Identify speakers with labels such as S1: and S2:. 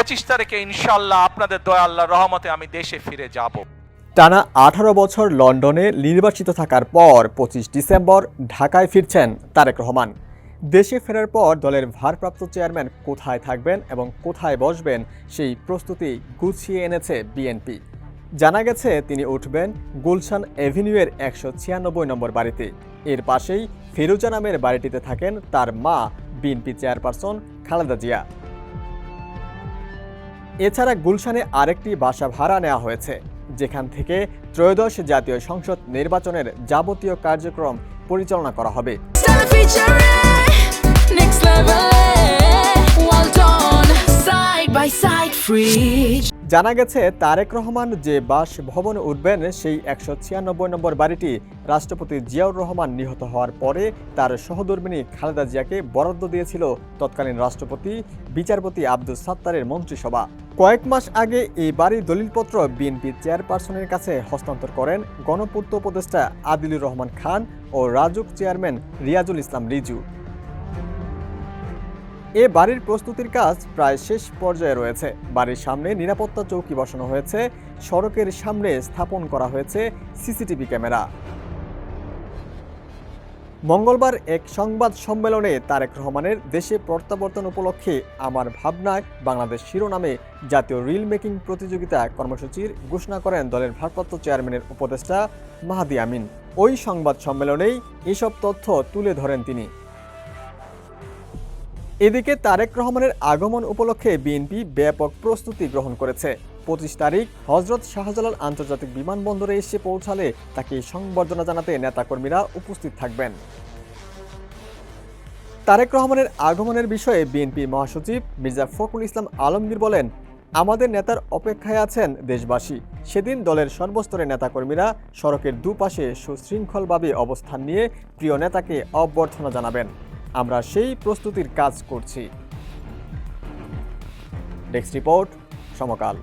S1: 25 তারিখে ইনশাআল্লাহ আপনাদের দয়া আল্লাহর রহমতে আমি দেশে ফিরে যাব।
S2: টানা 18 বছর লন্ডনে নির্বাসিত থাকার পর 25 ডিসেম্বর ঢাকায় ফিরছেন তারেক রহমান। দেশে ফেরার পর দলের ভারপ্রাপ্ত চেয়ারম্যান কোথায় থাকবেন এবং কোথায় বসবেন সেই প্রস্তুতি গুছিয়ে এনেছে বিএনপি। জানা গেছে তিনি উঠবেন গুলশান এভিনিউয়ের 196 নম্বর বাড়িতে। এর পাশেই ফিরোজা নামের বাড়িটিতে থাকেন তার মা বিএনপি চেয়ারপারসন খালেদা জিয়া। এছাড়া গুলশানে আরেকটি বাসা ভাড়া নেওয়া হয়েছে, যেখান থেকে ত্রয়োদশ জাতীয় সংসদ নির্বাচনের যাবতীয় কার্যক্রম পরিচালনা করা হবে। জানা গেছে তারেক রহমান যে বাসভবনে উঠবেন সেই 196 নম্বর বাড়িটি রাষ্ট্রপতি জিয়াউর রহমান নিহত হওয়ার পরে তার সহধর্মিণী খালেদা জিয়াকে বরাদ্দ দিয়েছিল তৎকালীন রাষ্ট্রপতি বিচারপতি আব্দুস সাত্তারের মন্ত্রিসভা। কয়েক মাস আগে এই বাড়ির দলিলপত্র বিএনপি চেয়ারপারসনের কাছে হস্তান্তর করেন গণপূর্ত উপদেষ্টা আদিলুর রহমান খান ও রাজউক চেয়ারম্যান রিয়াজুল ইসলাম রিজু। এ বাড়ির প্রস্তুতির কাজ প্রায় শেষ পর্যায়ে রয়েছে। বাড়ির সামনে নিরাপত্তা চৌকি বসানো হয়েছে, সড়কের সামনে স্থাপন করা হয়েছে সিসিটিভি ক্যামেরা। মঙ্গলবার এক সংবাদ সম্মেলনে তারেক রহমানের দেশে প্রত্যাবর্তন উপলক্ষে আমার ভাবনায় বাংলাদেশ শিরোনামে জাতীয় রিল মেকিং প্রতিযোগিতা কর্মসূচির ঘোষণা করেন দলের ভারপ্রাপ্ত চেয়ারম্যানের উপদেষ্টা মাহাদি আমিন। ওই সংবাদ সম্মেলনেই এসব তথ্য তুলে ধরেন তিনি। এদিকে তারেক রহমানের আগমন উপলক্ষে বিএনপি ব্যাপক প্রস্তুতি গ্রহণ করেছে। 25 তারিখ হযরত শাহজালাল আন্তর্জাতিক বিমানবন্দরে এসে পৌঁছালে তাকে সংবর্ধনা জানাতে নেতাকর্মীরা উপস্থিত থাকবেন। তারেক রহমানের আগমনের বিষয়ে বিএনপি মহাসচিব মির্জা ফখরুল ইসলাম আলমগীর বলেন, আমাদের নেতার অপেক্ষায় আছেন দেশবাসী। সেদিন দলের সর্বস্তরের নেতাকর্মীরা সড়কের দুপাশে সুশৃঙ্খলভাবে অবস্থান নিয়ে প্রিয় নেতাকে অভ্যর্থনা জানাবেন। আমরা সেই প্রস্তুতির কাজ করছি। ডেস্ক রিপোর্ট, সমকাল।